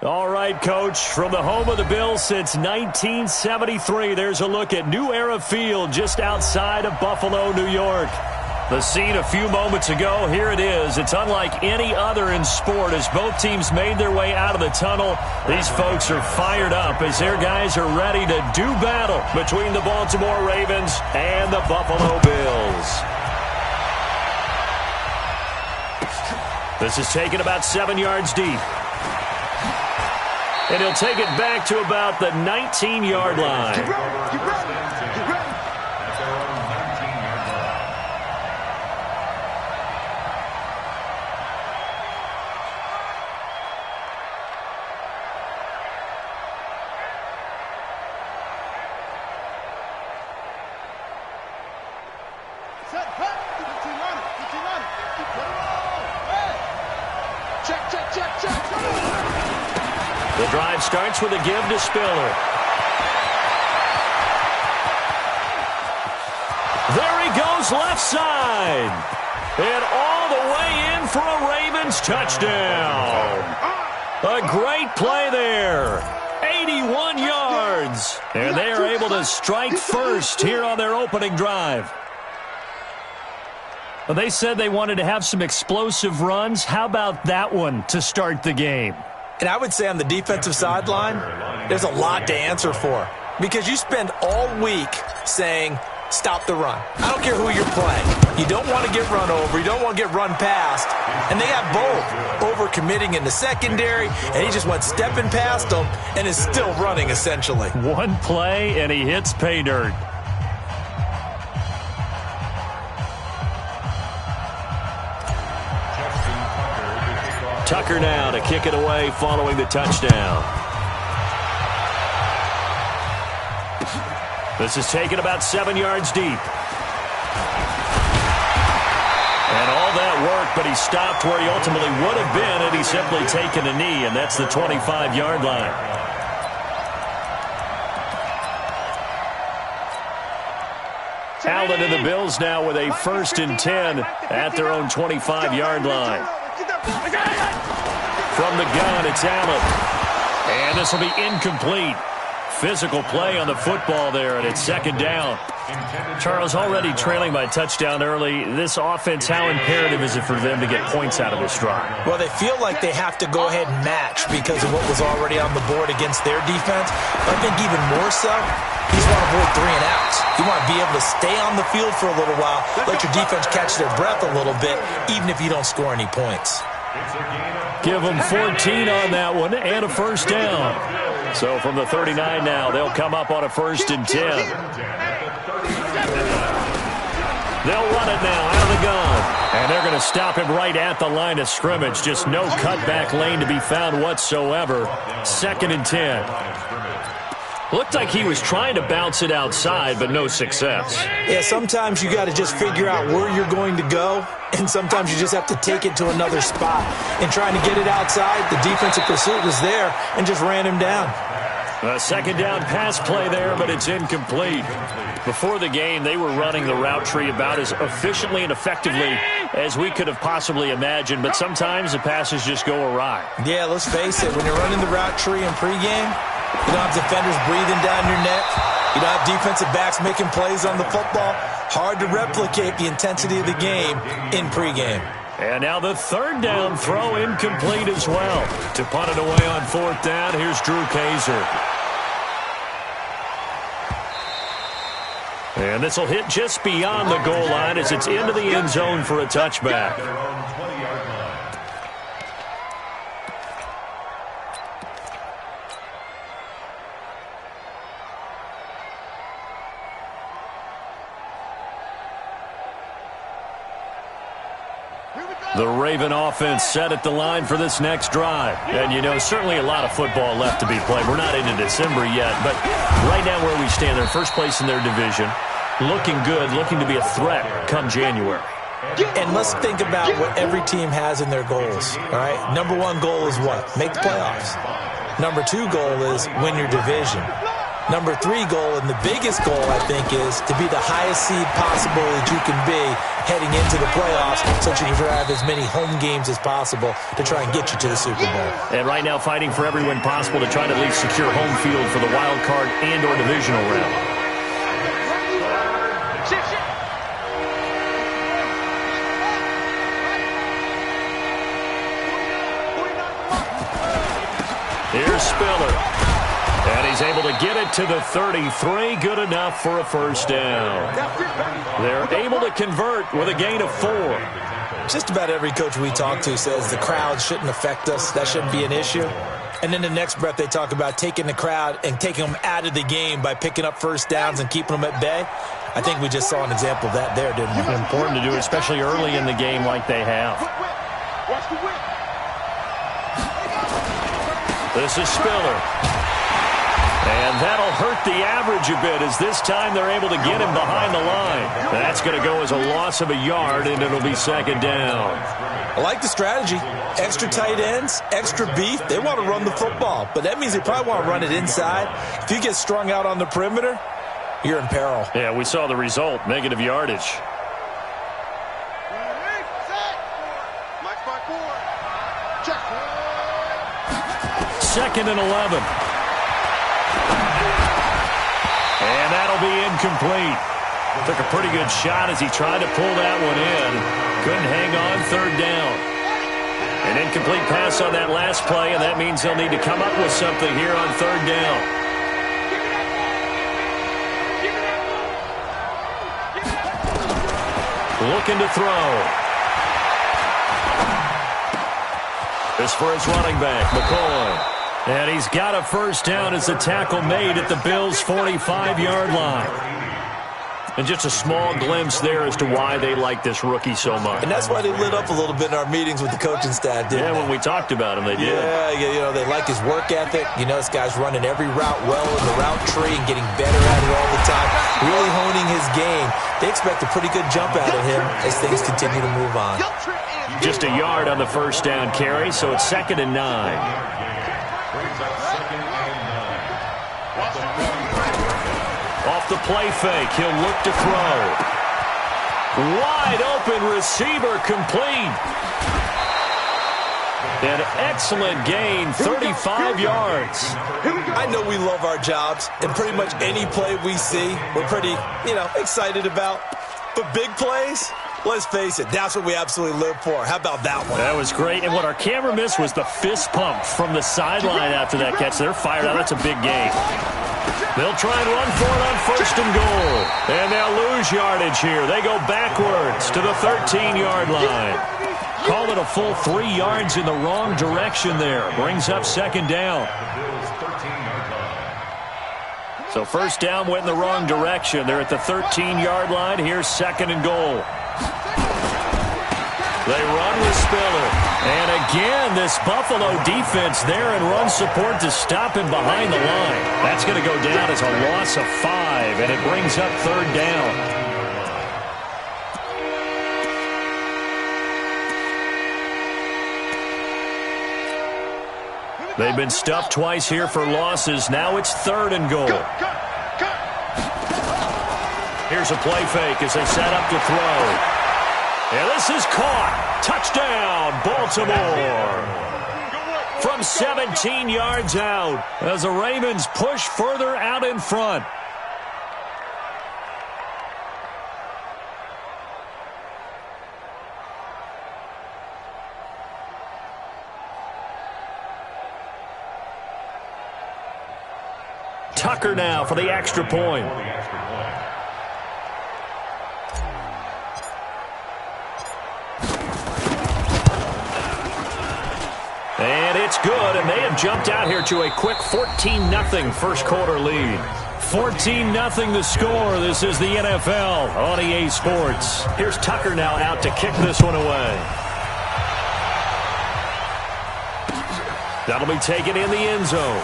All right, Coach, from the home of the Bills since 1973, there's a look at New Era Field just outside of Buffalo, New York. The scene a few moments ago, here it is. It's unlike any other in sport as both teams made their way out of the tunnel. These folks are fired up as their guys are ready to do battle between the Baltimore Ravens and the Buffalo Bills. This is taken about 7 yards deep. And he'll take it back to about the 19-yard line. The drive starts with a give to Spiller. There he goes left side. And all the way in for a Ravens touchdown. A great play there. 81 yards. And they are able to strike first here on their opening drive. Well, they said they wanted to have some explosive runs. How about that one to start the game? And I would say on the defensive sideline, there's a lot to answer for. Because you spend all week saying, stop the run. I don't care who you're playing. You don't want to get run over. You don't want to get run past. And they have both. Over-committing in the secondary, and he just went stepping past them and is still running, essentially. One play, and he hits pay dirt. Tucker now to kick it away following the touchdown. This is taken about 7 yards deep. And all that work, but he stopped where he ultimately would have been had he simply taken a knee, and that's the 25-yard line. Allen and the Bills now with a 1st and 10 at their own 25-yard line. From the gun, it's Allen. And this will be incomplete. Physical play on the football there, and it's 2nd down. Charles, already trailing by touchdown early. This offense, how imperative is it for them to get points out of this drive? Well, they feel like they have to go ahead and match because of what was already on the board against their defense. But I think even more so, you just want to avoid 3 and outs. You want to be able to stay on the field for a little while, let your defense catch their breath a little bit, even if you don't score any points. Give them 14 on that one and a 1st down. So from the 39 now, they'll come up on a 1st and 10. They'll run it now out of the gun. And they're going to stop him right at the line of scrimmage. Just no cutback lane to be found whatsoever. 2nd and 10. Looked like he was trying to bounce it outside, but no success. Yeah, sometimes you got to just figure out where you're going to go, and sometimes you just have to take it to another spot. And trying to get it outside, the defensive pursuit was there and just ran him down. A 2nd down pass play there, but it's incomplete. Before the game, they were running the route tree about as efficiently and effectively as we could have possibly imagined, but sometimes the passes just go awry. Yeah, let's face it, when you're running the route tree in pregame, you don't have defenders breathing down your neck. You don't have defensive backs making plays on the football. Hard to replicate the intensity of the game in pregame. And now the 3rd down throw incomplete as well. To punt it away on 4th down, here's Drew Kaiser. And this will hit just beyond the goal line as it's into the end zone for a touchback. The Raven offense set at the line for this next drive. And, you know, certainly a lot of football left to be played. We're not into December yet, but right now where we stand, they're in 1st place in their division. Looking good, looking to be a threat come January. And let's think about what every team has in their goals, all right? Number 1 goal is what? Make the playoffs. Number 2 goal is win your division. Number 3 goal, and the biggest goal, I think, is to be the highest seed possible that you can be heading into the playoffs so that you can have as many home games as possible to try and get you to the Super Bowl. And right now fighting for every win possible to try to at least secure home field for the wild card and or divisional round. Here's Spiller. And he's able to get it to the 33. Good enough for a first down. They're able to convert with a gain of 4. Just about every coach we talk to says the crowd shouldn't affect us. That shouldn't be an issue. And then the next breath they talk about taking the crowd and taking them out of the game by picking up first downs and keeping them at bay. I think we just saw an example of that there, didn't we? Important to do, especially early in the game like they have. This is Spiller. And that'll hurt the average a bit as this time they're able to get him behind the line. That's going to go as a loss of a yard, and it'll be second down. I like the strategy. Extra tight ends, extra beef. They want to run the football, but that means they probably want to run it inside. If you get strung out on the perimeter, you're in peril. Yeah, we saw the result, negative yardage. Second and 11. And that'll be incomplete. Took a pretty good shot as he tried to pull that one in. Couldn't hang on, third down. An incomplete pass on that last play, and that means they'll need to come up with something here on third down. Looking to throw. This for his running back, McCoy. And he's got a first down as the tackle made at the Bills' 45-yard line. And just a small glimpse there as to why they like this rookie so much. And that's why they lit up a little bit in our meetings with the coaching staff, didn't they? When we talked about him, they did. Yeah, you know, they like his work ethic. You know, this guy's running every route well in the route tree and getting better at it all the time, really honing his game. They expect a pretty good jump out of him as things continue to move on. Just a yard on the first down carry, so it's second and 9. Off the play fake, he'll look to throw. Wide open receiver complete. An excellent gain, 35 yards. I know we love our jobs, and pretty much any play we see, we're pretty, excited about. But big plays, let's face it, that's what we absolutely live for. How about that one? That was great, and what our camera missed was the fist pump from the sideline after that catch. They're fired out. That's a big gain. They'll try and run for it on first and goal. And they'll lose yardage here. They go backwards to the 13-yard line. Call it a full 3 yards in the wrong direction there. Brings up second down. So first down went in the wrong direction. They're at the 13-yard line. Here's second and goal. They run with Spiller. And again, this Buffalo defense there in run support to stop him behind the line. That's going to go down as a loss of 5, and it brings up third down. They've been stuffed twice here for losses. Now it's third and goal. Here's a play fake as they set up to throw. And this is caught. Touchdown, Baltimore. From 17 yards out as the Ravens push further out in front. Tucker now for the extra point. And it's good, and they have jumped out here to a quick 14-0 first quarter lead. 14-0 the score. This is the NFL on EA Sports. Here's Tucker now out to kick this one away. That'll be taken in the end zone.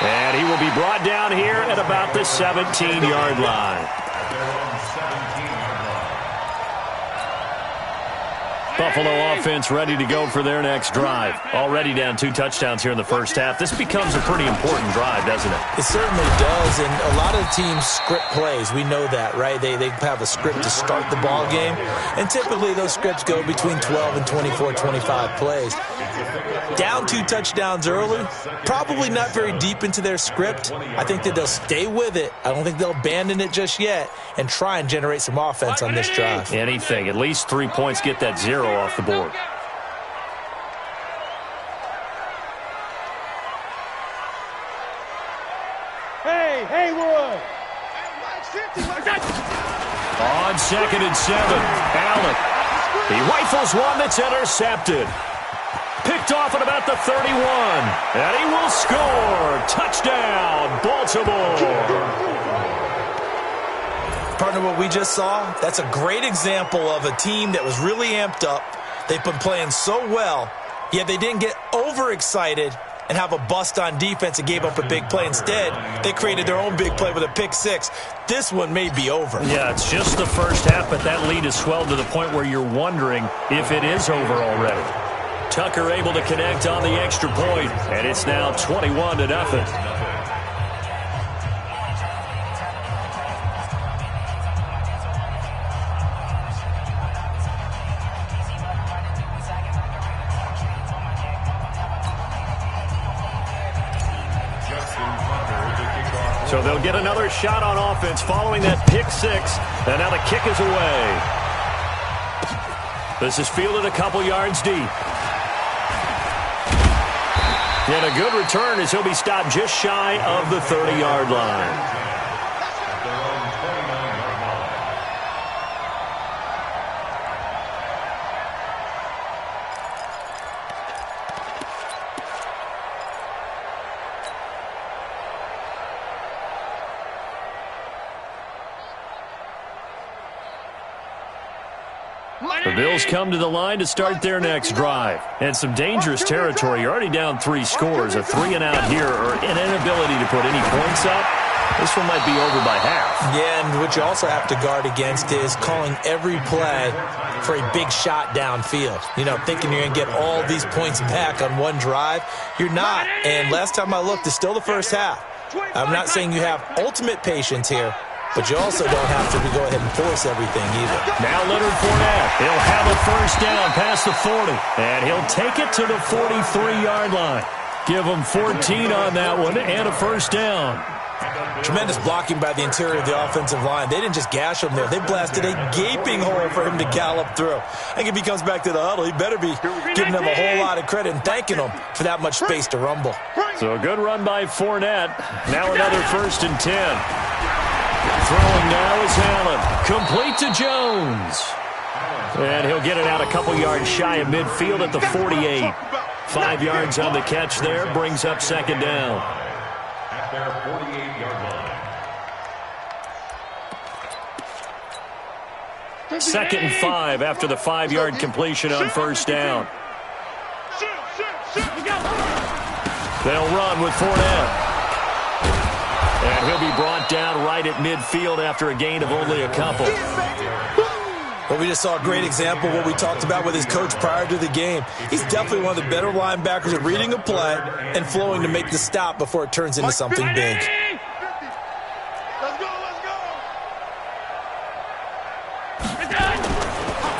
And he will be brought down here at about the 17-yard line. Buffalo offense ready to go for their next drive. Already down 2 touchdowns here in the first half. This becomes a pretty important drive, doesn't it? It certainly does, and a lot of teams script plays. We know that, right? They have a script to start the ball game, and typically those scripts go between 12 and 24, 25 plays. Down 2 touchdowns early, probably not very deep into their script. I think that they'll stay with it. I don't think they'll abandon it just yet and try and generate some offense on this drive. Anything. At least 3 points, get that 0 off the board. Hey, Roy. On 2nd and 7, Allen. He rifles one that's intercepted. Picked off at about the 31. And he will score. Touchdown, Baltimore. Partner, what we just saw, that's a great example of a team that was really amped up. They've been playing so well, yet they didn't get overexcited and have a bust on defense and gave up a big play. Instead, they created their own big play with a pick 6. This one may be over. Yeah, it's just the first half, but that lead has swelled to the point where you're wondering if it is over already. Tucker able to connect on the extra point, and it's now 21-0. So they'll get another shot on offense following that pick 6. And now the kick is away. This is fielded a couple yards deep. And a good return as he'll be stopped just shy of the 30-yard line. The Bills come to the line to start their next drive. And some dangerous territory. You're already down 3 scores. A 3-and-out here or an inability to put any points up. This one might be over by half. Yeah, and what you also have to guard against is calling every play for a big shot downfield. You know, thinking you're going to get all these points back on one drive. You're not. And last time I looked, it's still the first half. I'm not saying you have ultimate patience here, but you also don't have to go ahead and force everything either. Now Leonard Fournette. He'll have a first down past the 40. And he'll take it to the 43-yard line. Give him 14 on that one and a first down. Tremendous blocking by the interior of the offensive line. They didn't just gash him there. They blasted a gaping hole for him to gallop through. I think if he comes back to the huddle, he better be giving them a whole lot of credit and thanking them for that much space to rumble. So a good run by Fournette. Now another 1st and 10. Throwing now is Allen. Complete to Jones. And he'll get it out a couple yards shy of midfield at the 48. 5 yards on the catch there. Brings up 2nd down. At their 48-yard line. 2nd and 5 after the 5-yard completion on first down. They'll run with Fournette. And he'll be brought down right at midfield after a gain of only a couple. Well, we just saw a great example of what we talked about with his coach prior to the game. He's definitely one of the better linebackers at reading a play and flowing to make the stop before it turns into something big.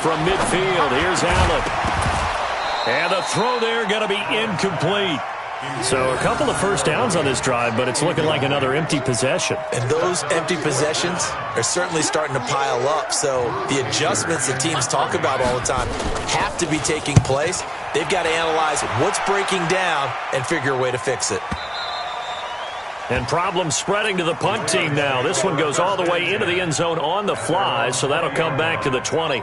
From midfield, here's Allen. And the throw there going to be incomplete. So a couple of first downs on this drive, but it's looking like another empty possession. And those empty possessions are certainly starting to pile up. So the adjustments that teams talk about all the time have to be taking place. They've got to analyze what's breaking down and figure a way to fix it. And problems spreading to the punt team now. This one goes all the way into the end zone on the fly, so that'll come back to the 20.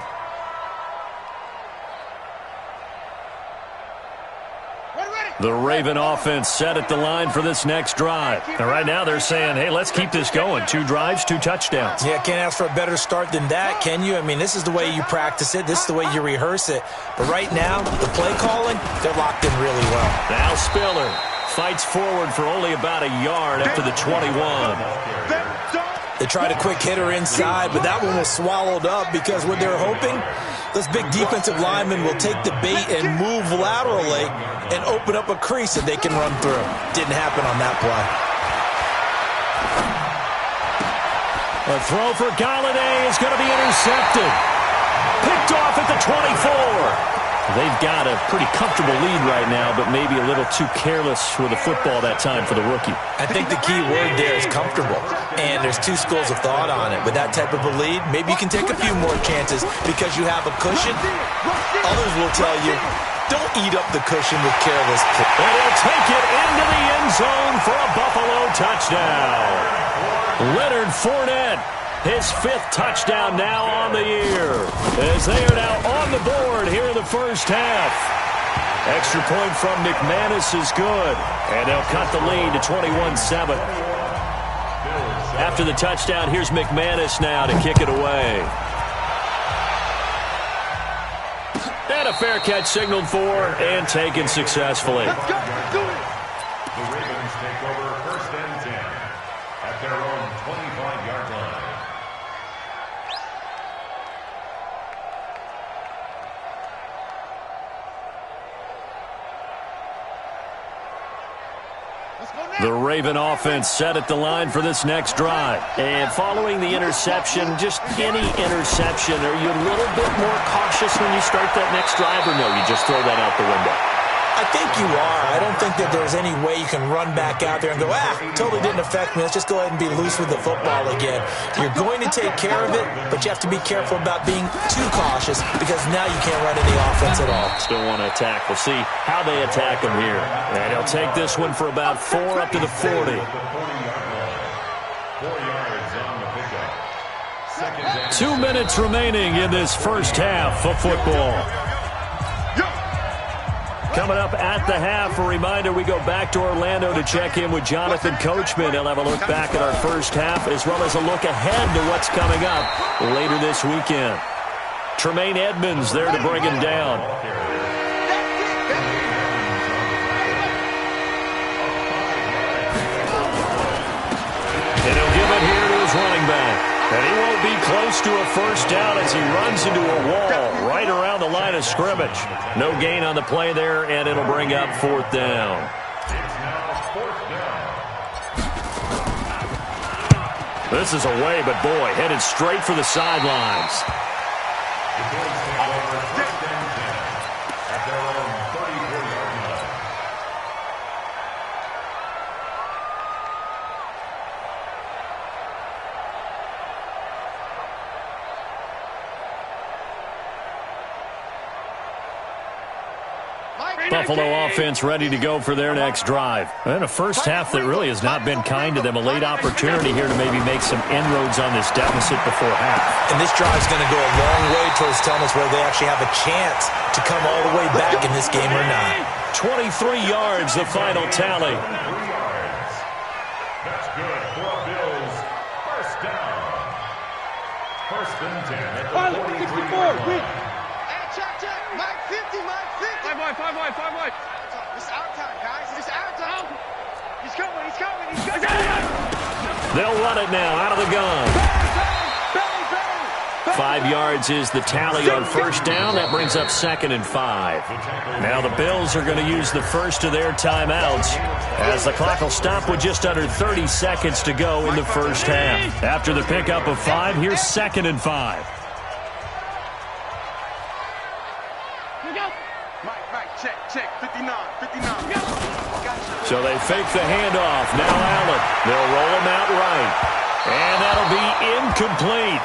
The Raven offense set at the line for this next drive. And right now they're saying, hey, let's keep this going. 2 drives, 2 touchdowns. Yeah, can't ask for a better start than that, can you? I mean, this is the way you practice it. This is the way you rehearse it. But right now, the play calling, they're locked in really well. Now Spiller fights forward for only about a yard after the 21. They tried a quick hitter inside, but that one was swallowed up because what they're hoping, those big defensive linemen will take the bait and move laterally and open up a crease that they can run through. Didn't happen on that play. A throw for Galladay is going to be intercepted. Picked off at the 24. They've got a pretty comfortable lead right now, but maybe a little too careless with the football that time for the rookie. I think the key word there is comfortable, and there's two schools of thought on it. With that type of a lead, maybe you can take a few more chances because you have a cushion. Others will tell you, don't eat up the cushion with careless play. And he'll take it into the end zone for a Buffalo touchdown. Leonard Fournette, his 5th touchdown now on the year, as they are now on the board here in the first half. Extra point from McManus is good, and they'll cut the lead to 21-7. After the touchdown, here's McManus now to kick it away. And a fair catch signaled for and taken successfully. Let's go. Do it. The Ravens take over 1st and 10 at their own 25-yard line. The Raven offense set at the line for this next drive. And following the interception, just any interception, are you a little bit more cautious when you start that next drive, or no, you just throw that out the window? I think you are. I don't think that there's any way you can run back out there and go, totally didn't affect me. Let's just go ahead and be loose with the football again. You're going to take care of it, but you have to be careful about being too cautious because now you can't run any offense at all. Still want to attack. We'll see how they attack him here. And he'll take this one for about 4 up to the 40. 4 yards on the pickup. 2 minutes remaining in this first half of football. Coming up at the half, a reminder, we go back to Orlando to check in with Jonathan Coachman. He'll have a look back at our first half as well as a look ahead to what's coming up later this weekend. Tremaine Edmonds there to bring him down. And he'll give it here to his running back. And he won't be close to a first down as he runs into a wall right around the line of scrimmage. No gain on the play there, and it'll bring up 4th down. It's now 4th down. This is away, but boy, headed straight for the sidelines. The Bills take over 1st and 10 at their own 34-yard line. Buffalo offense ready to go for their next drive. And a first half that really has not been kind to them. A late opportunity here to maybe make some inroads on this deficit before half. And this drive's going to go a long way towards telling us whether they actually have a chance to come all the way back in this game or not. 23 yards, the final tally. 3 yards. That's good for Bills. First down. 1st and 10 at the 43-yard line. Check. Mike 50, Mike 50. 5 wide. This is our time, guys. This is our time. He's coming. They'll run it now out of the gun. 5 yards is the tally on first down. That brings up 2nd and 5. Now the Bills are going to use the first of their timeouts as the clock will stop with just under 30 seconds to go in the first half. After the pickup of 5, here's 2nd and 5. Check. 59. So they fake the handoff. Now Allen. They'll roll him out right. And that'll be incomplete.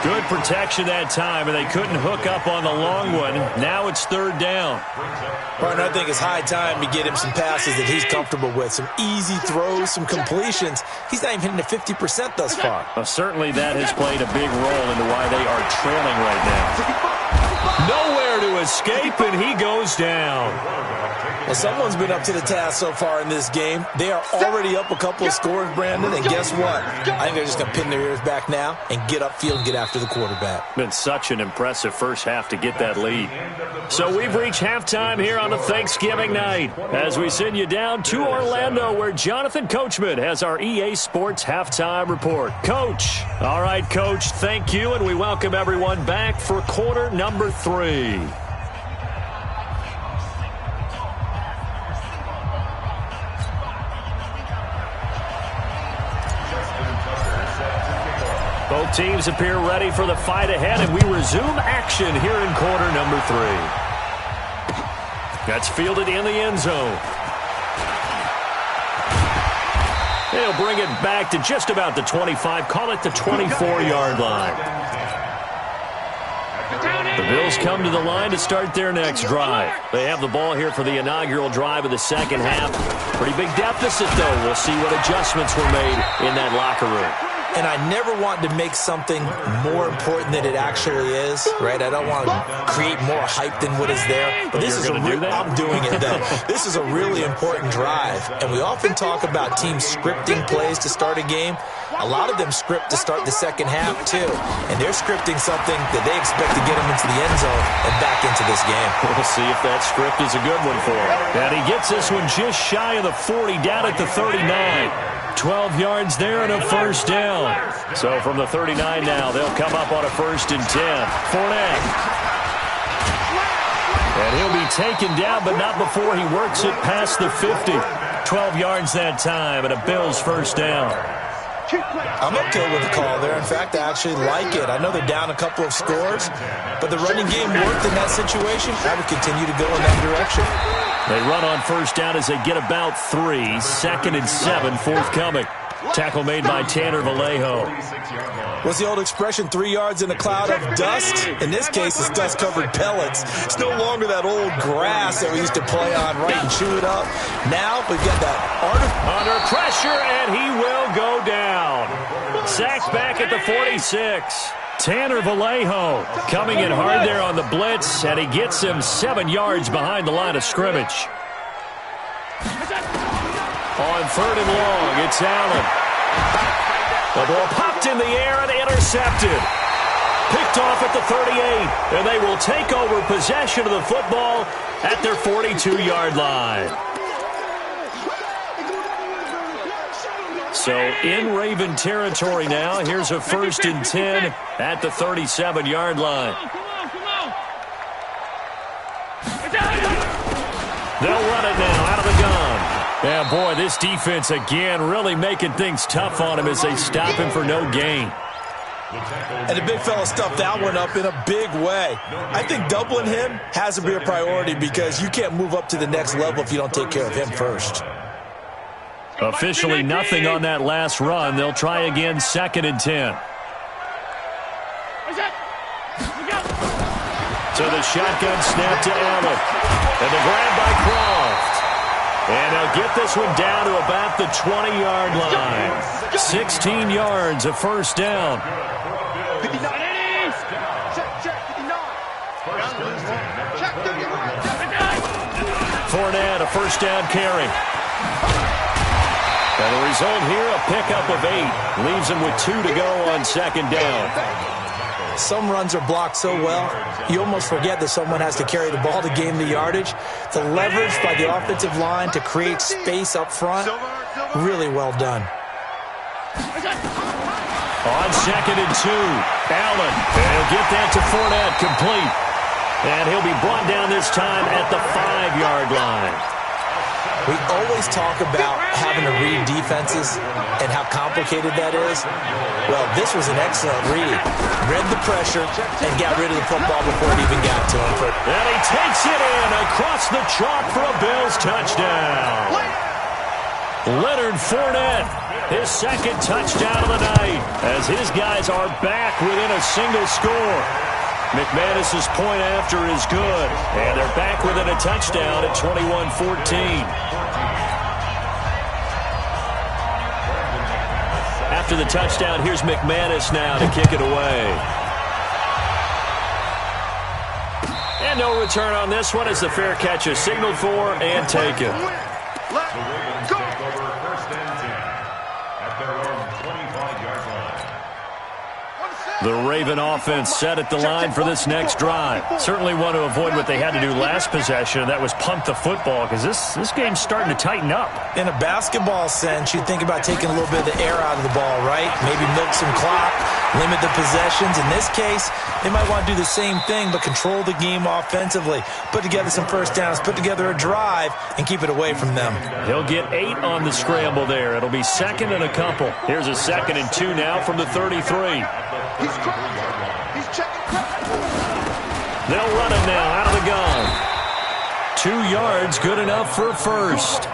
Good protection that time, and they couldn't hook up on the long one. Now it's 3rd down. Partner, I think it's high time to get him some passes that he's comfortable with. Some easy throws, some completions. He's not even hitting to 50% thus far. Well, certainly that has played a big role into why they are trailing right now. Nowhere to escape, and he goes down. Well, someone's been up to the task so far in this game. They are already up a couple of scores, Brandon, and guess what? I think they're just going to pin their ears back now and get upfield and get after the quarterback. Been such an impressive first half to get that lead. So we've reached halftime here on a Thanksgiving night as we send you down to Orlando, where Jonathan Coachman has our EA Sports halftime report. Coach. All right, Coach, thank you, and we welcome everyone back for quarter number 3. Both teams appear ready for the fight ahead, and we resume action here in quarter number 3. That's fielded in the end zone. They'll bring it back to just about the 25, call it the 24-yard line. The Bills come to the line to start their next drive. They have the ball here for the inaugural drive of the second half. Pretty big deficit, though. We'll see what adjustments were made in that locker room. And I never want to make something more important than it actually is, right? I don't want to create more hype than what is there. But this is I'm doing it, though. This is a really important drive. And we often talk about teams scripting plays to start a game. A lot of them script to start the second half, too. And they're scripting something that they expect to get them into the end zone and back into this game. We'll see if that script is a good one for him. And he gets this one just shy of the 40, down at the 39. 12 yards there and a first down. So from the 39 now, they'll come up on a 1st and 10. Fournette. And he'll be taken down, but not before he works it past the 50. 12 yards that time and a Bills first down. I'm okay with the call there. In fact, I actually like it. I know they're down a couple of scores, but the running game worked in that situation. I would continue to go in that direction. They run on first down as they get about 3. 2nd and 7 forthcoming. Tackle made by Tanner Vallejo. What's the old expression, 3 yards in a cloud of dust? In this case, it's dust-covered pellets. It's no longer that old grass that we used to play on, right, and chew it up. Now we've got that under pressure, and he will go down. Sacked back at the 46. Tanner Vallejo coming in hard there on the blitz, and he gets him 7 yards behind the line of scrimmage. On 3rd and long, it's Allen. The ball popped in the air and intercepted. Picked off at the 38, and they will take over possession of the football at their 42-yard line. So in Raven territory now. Here's a 1st and 10 at the 37-yard line. They'll run it now out of the gun. Yeah, boy, this defense again really making things tough on him as they stop him for no gain. And the big fella stuffed that one up in a big way. I think doubling him has to be a priority because you can't move up to the next level if you don't take care of him first. Officially nothing on that last run. They'll try again, 2nd and 10. So the shotgun snap to Allen. And the grab by Croft. And they'll get this one down to about the 20-yard line. 16 yards, a first down. Fournette, a first down carry. And the result here, a pickup of 8. Leaves him with 2 to go on 2nd down. Some runs are blocked so well, you almost forget that someone has to carry the ball to gain the yardage. The leverage by the offensive line to create space up front, really well done. On 2nd and 2, Allen. And he'll get that to Fournette, complete. And he'll be brought down this time at the 5-yard line. We always talk about having to read defenses and how complicated that is. Well, this was an excellent read. Read the pressure and got rid of the football before it even got to him. And he takes it in across the chalk for a Bills touchdown. Leonard Fournette, his 2nd touchdown of the night, as his guys are back within a single score. McManus's point after is good, and they're back within a touchdown at 21-14. After the touchdown, here's McManus now to kick it away. And no return on this one as the fair catch is signaled for and taken. The Ravens take over 1st and 10 at their own 25-yard line. The Raven offense set at the line for this next drive. Certainly want to avoid what they had to do last possession, and that was punt the football, because this game's starting to tighten up. In a basketball sense, you think about taking a little bit of the air out of the ball, right? Maybe milk some clock, limit the possessions. In this case, they might want to do the same thing, but control the game offensively. Put together some first downs, put together a drive, and keep it away from them. He'll get 8 on the scramble there. It'll be 2nd and a couple. Here's a 2nd and 2 now from the 33. He's crouching. He's checking. They'll run him now out of the gun. 2 yards, good enough for a first.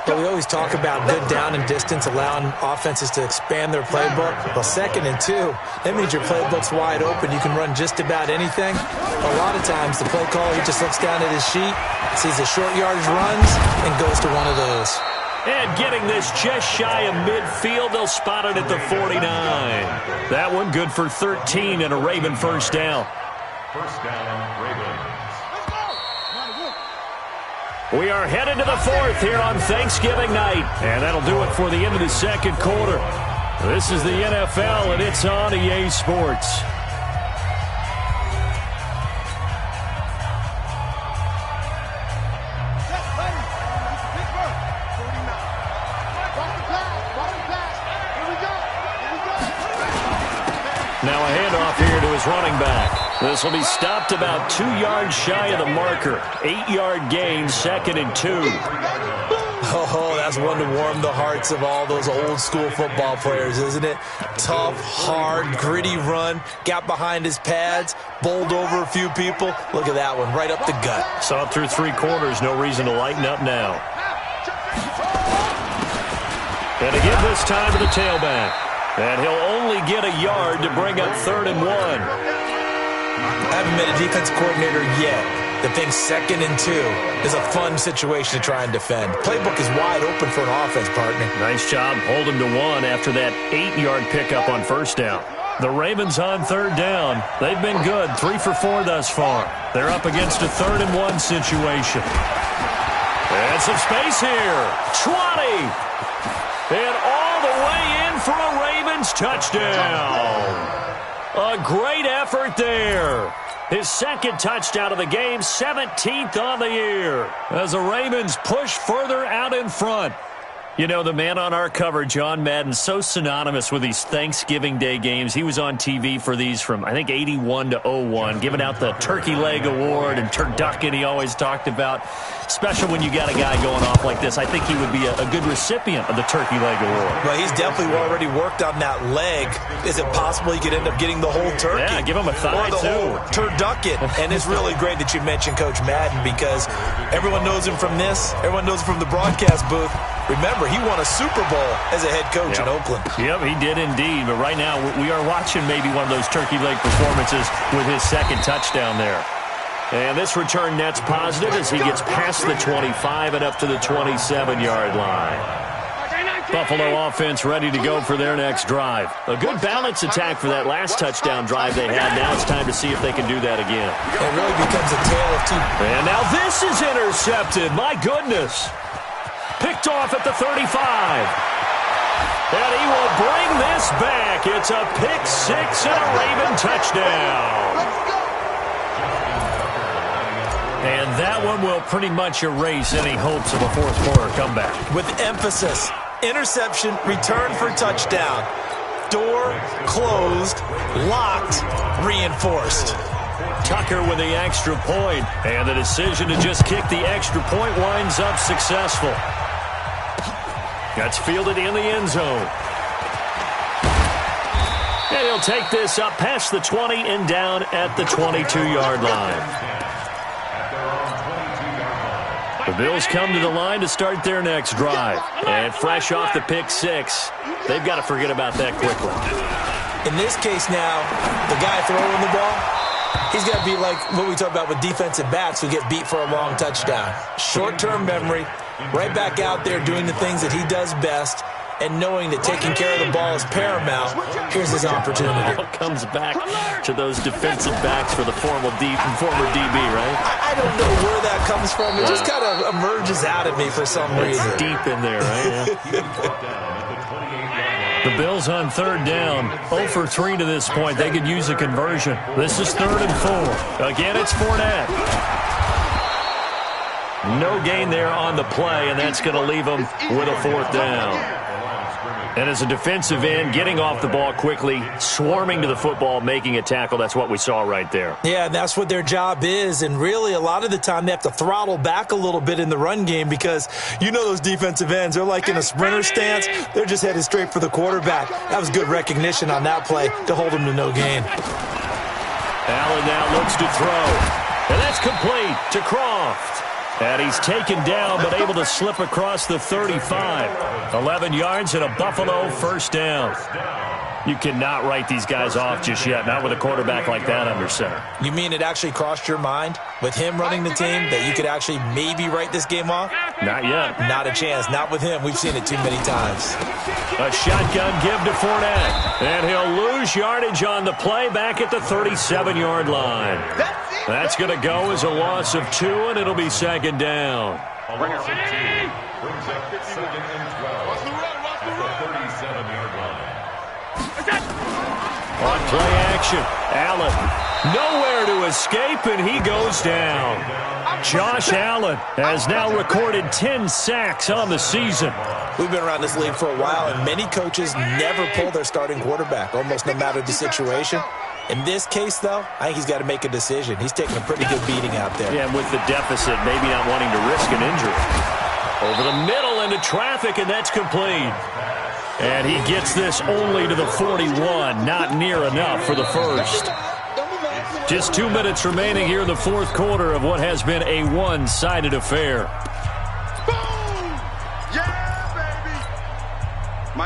But we always talk about good down and distance, allowing offenses to expand their playbook. Well, 2nd and 2, that means your playbook's wide open. You can run just about anything. A lot of times, the play caller, he just looks down at his sheet, sees the short yardage runs, and goes to one of those. And getting this just shy of midfield, they'll spot it at the 49. That one good for 13 and a Raven first down. First down, Ravens. We are headed to the 4th here on Thanksgiving night. And that'll do it for the end of the 2nd quarter. This is the NFL, and it's on EA Sports. Now a handoff here to his running back. This will be stopped about 2 yards shy of the marker. 8-yard gain, 2nd and 2. Oh, that's one to warm the hearts of all those old school football players, isn't it? Tough, hard, gritty run. Got behind his pads, bowled over a few people. Look at that one, right up the gut. Saw it through 3 quarters. No reason to lighten up now. And again this time to the tailback. And he'll only get a yard to bring up 3rd and 1. I haven't been a defensive coordinator yet that thinks 2nd and 2 is a fun situation to try and defend. Playbook is wide open for an offense, partner. Nice job. Hold him to 1 after that 8-yard pickup on first down. The Ravens on 3rd down. They've been good. 3 for 4 thus far. They're up against a 3rd and 1 situation. And some space here. 20. And all the way in for a Ravens touchdown. A great effort there. His 2nd touchdown of the game, 17th on the year. As the Ravens push further out in front. You know, the man on our cover, John Madden, so synonymous with these Thanksgiving Day games. He was on TV for these from, I think, 81 to 01, giving out the Turkey Leg Award and turducken he always talked about. Special when you got a guy going off like this. I think he would be a good recipient of the Turkey Leg Award. Well, he's definitely already worked on that leg. Is it possible he could end up getting the whole turkey? Yeah, give him a thigh, or the whole turducken. And it's really great that you mentioned Coach Madden, because everyone knows him from this. Everyone knows him from the broadcast booth. Remember, he won a Super Bowl as a head coach in Oakland. Yep, he did indeed. But right now, we are watching maybe one of those turkey leg performances with his 2nd touchdown there. And this return net's positive as he gets past the 25 and up to the 27-yard line. Buffalo offense ready to go for their next drive. A good balance attack for that last touchdown drive they had. Now it's time to see if they can do that again. It really becomes a tale of two. And now this is intercepted. My goodness. Picked off at the 35. And he will bring this back. It's a pick 6 and a Raven touchdown. And that one will pretty much erase any hopes of a 4th quarter comeback. With emphasis, interception, return for touchdown. Door closed, locked, reinforced. Tucker with the extra point. And the decision to just kick the extra point winds up successful. That's fielded in the end zone. And he'll take this up past the 20 and down at the 22-yard line. The Bills come to the line to start their next drive. And fresh off the pick 6, they've got to forget about that quickly. In this case now, the guy throwing the ball, he's got to be like what we talk about with defensive backs who get beat for a long touchdown. Short-term memory, right back out there doing the things that he does best, and knowing that taking care of the ball is paramount, here's his opportunity. Comes back to those defensive backs for the former DB, right? I don't know where that comes from. It just kind of emerges out of me for some reason. It's deep in there, right? Yeah. The Bills on third down, 0 for 3 to this point. They could use a conversion. This is 3rd and 4. Again, it's Fournette. No gain there on the play, and that's going to leave them with a 4th down. And as a defensive end, getting off the ball quickly, swarming to the football, making a tackle, that's what we saw right there. Yeah, and that's what their job is. And really, a lot of the time, they have to throttle back a little bit in the run game because you know those defensive ends, they're like in a sprinter stance. They're just headed straight for the quarterback. That was good recognition on that play to hold them to no gain. Allen now looks to throw. And that's complete to Croft. And he's taken down, but able to slip across the 35. 11 yards and a Buffalo 1st down. You cannot write these guys off just yet, not with a quarterback like that under center. You mean it actually crossed your mind with him running the team that you could actually maybe write this game off? Not yet. Not a chance. Not with him. We've seen it too many times. A shotgun give to Fournette. And he'll lose yardage on the play back at the 37-yard line. That's going to go as a loss of 2, and it'll be 2nd down. A loss of 2 brings up 2nd and 12 at the 37-yard line. On play action, Allen nowhere to escape, and he goes down. Josh Allen has now recorded 10 sacks on the season. We've been around this league for a while, and many coaches never pull their starting quarterback, almost no matter the situation. In this case, though, I think he's got to make a decision. He's taking a pretty good beating out there. Yeah, and with the deficit, maybe not wanting to risk an injury. Over the middle into traffic, and that's complete. And he gets this only to the 41, not near enough for the first. Just 2 minutes remaining here in the 4th quarter of what has been a one-sided affair.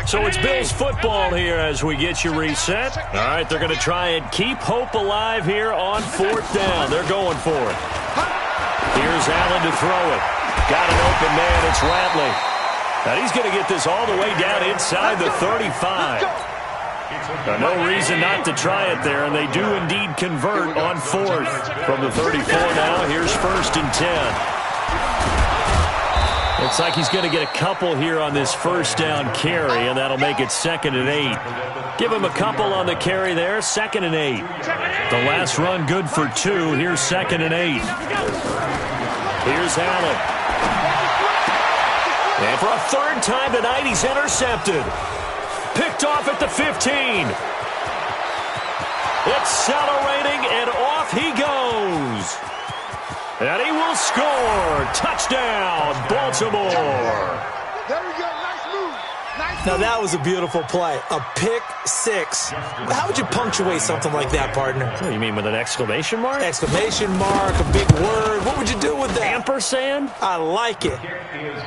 So it's Bills football here as we get you reset. All right, they're going to try and keep hope alive here on 4th down. They're going for it. Here's Allen to throw it. Got an open man. It's Ratley. And he's going to get this all the way down inside the 35. No reason not to try it there, and they do indeed convert on 4th. From the 34 now, here's 1st and 10. Looks like he's going to get a couple here on this 1st down carry, and that'll make it 2nd and 8. Give him a couple on the carry there, 2nd and 8. The last run good for 2. Here's 2nd and 8. Here's Allen. And for a 3rd time tonight, he's intercepted. Picked off at the 15. Accelerating, and off he goes. And he will score. Touchdown, Baltimore. There we go. Nice move. Now, that was a beautiful play. A pick 6. How would you punctuate something like that, partner? What do you mean, with an exclamation mark? Exclamation mark, a big word. What would you do with that? Ampersand? I like it.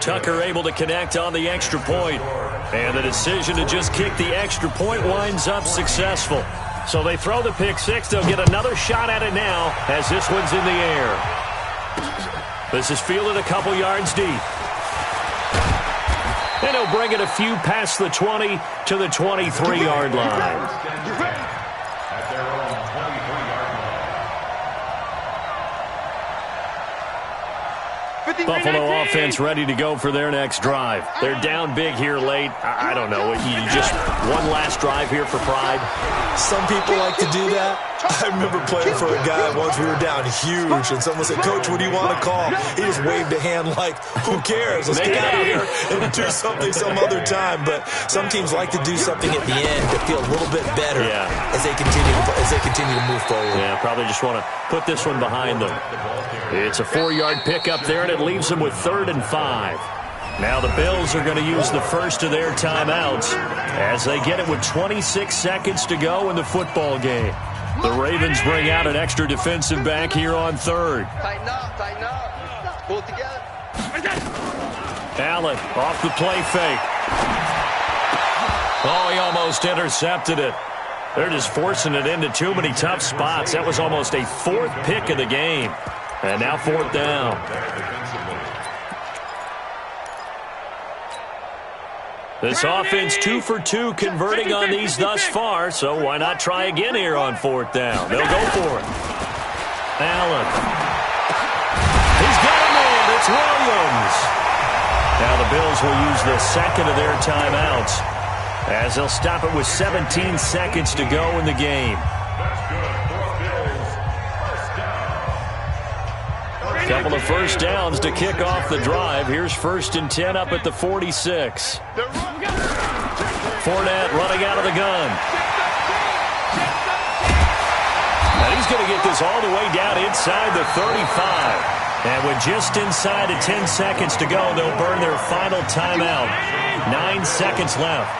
Tucker able to connect on the extra point. And the decision to just kick the extra point winds up successful. So they throw the pick 6. They'll get another shot at it now as this one's in the air. This is fielded a couple yards deep. And he'll bring it a few past the 20 to the 23-yard line. Buffalo offense ready to go for their next drive. They're down big here late. I don't know. You just one last drive here for pride. Some people like to do that. I remember playing for a guy once. We were down huge, and someone said, "Coach, what do you want to call?" He just waved a hand like, "Who cares? Let's get out of here and do something some other time." But some teams like to do something at the end to feel a little bit better as they continue to move forward. Yeah, probably just want to put this one behind them. It's a 4-yard pickup there, and it leaves them with 3rd and 5. Now the Bills are going to use the first of their timeouts as they get it with 26 seconds to go in the football game. The Ravens bring out an extra defensive back here on 3rd. Tighten up. Pull it together. Allen off the play fake. Oh, he almost intercepted it. They're just forcing it into too many tough spots. That was almost a 4th pick of the game. And now 4th down. This offense 2 for 2 converting on these thus far, so why not try again here on 4th down? They'll go for it. Allen. He's got him in. It's Williams. Now the Bills will use the second of their timeouts as they'll stop it with 17 seconds to go in the game. Couple of first downs to kick off the drive. Here's 1st and 10 up at the 46. Fournette running out of the gun. And he's going to get this all the way down inside the 35. And with just inside of 10 seconds to go, they'll burn their final timeout. 9 seconds left.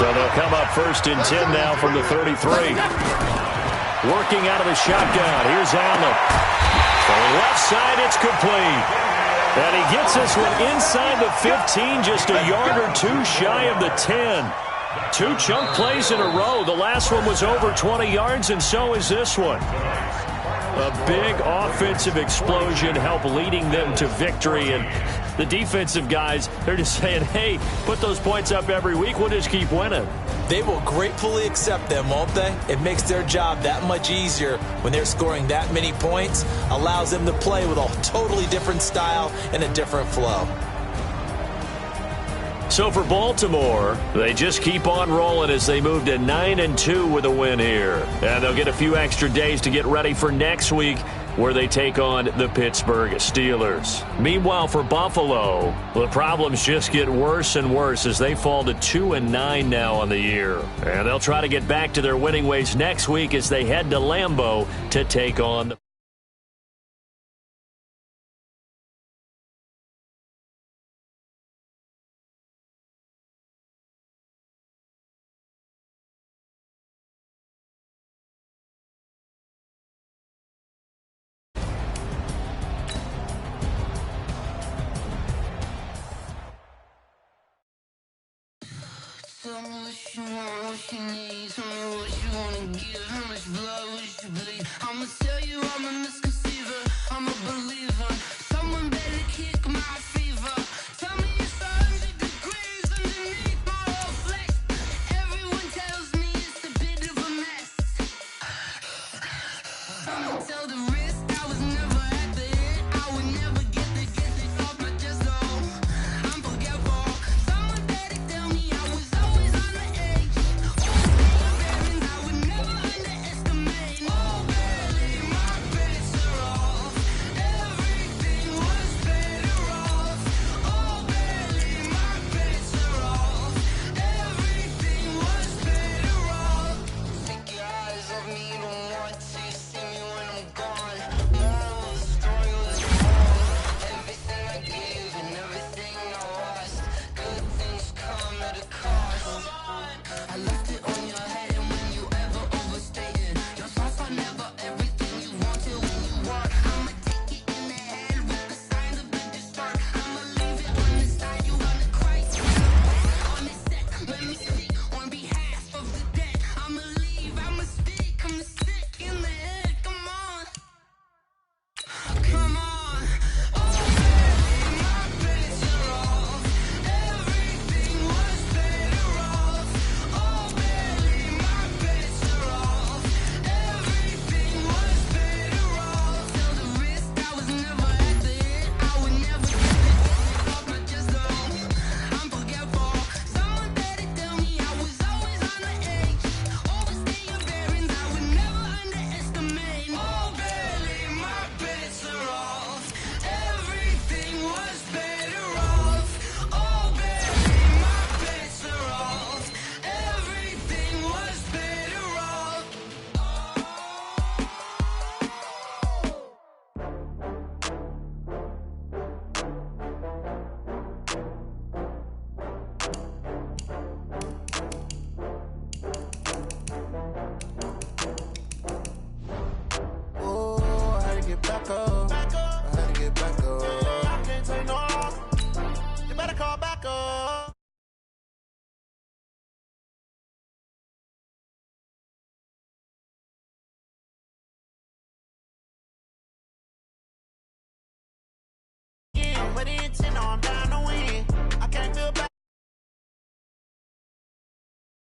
So they'll come up 1st and 10 now from the 33. Working out of the shotgun. Here's Allen. From the left side, it's complete. And he gets this one inside the 15, just a yard or two shy of the 10. 2 chunk plays in a row. The last one was over 20 yards, and so is this one. A big offensive explosion helped leading them to victory. And the defensive guys, they're just saying, hey, put those points up every week. We'll just keep winning. They will gratefully accept them, won't they? It makes their job that much easier when they're scoring that many points. Allows them to play with a totally different style and a different flow. So for Baltimore, they just keep on rolling as they move to 9-2 with a win here. And they'll get a few extra days to get ready for next week, where they take on the Pittsburgh Steelers. Meanwhile, for Buffalo, the problems just get worse and worse as they fall to 2-9 now on the year. And they'll try to get back to their winning ways next week as they head to Lambeau to take on the Tell me what you want, what you need. Tell me what you wanna give. How much blood would you bleed? I'ma tell you I'm a misconceiver. I'm a believer. Someone better kick my fever. Tell me it's 100 degrees underneath my whole flesh. Everyone tells me it's a bit of a mess. I'ma tell the risk I was never at the end. I would never get this off my chest. Oh, I'm forgetful. Someone better tell me I was always on the edge. I would never underestimate. Oh, barely my bets are off. Everything was better off. Oh, barely my bets are off. Everything was better off. Take your eyes off me, you don't want to see me when I'm gone. Moral of the story was wrong. Everything I gave and everything I lost. Good things come at a cost. I left it on your head, and when you ever overstay it, your thoughts are never everything you wanted when you want. I'ma take it in the head with the signs of the distort. I'ma leave it on the side, you wanna cry. On this set, let me speak on behalf of the dead. I'ma leave, I'ma speak, I'm sick in the head, come on. Come on. Oh, barely my bets are off. Everything was better off. Oh, barely my bets are off. Everything was better off. Tell the risk I was never at the end. I would never get this off my chest. Oh, I'm forgetful. Someone better tell me I was always on the edge. Overstay your bearings, I would never underestimate. Oh, barely my bets are off. Everything was better off. Oh, barely my bets are off. Everything was better off. Oh, I had to get back up. I had to get back up. I can't take no loss. You better call back up. Yeah, put it in on down.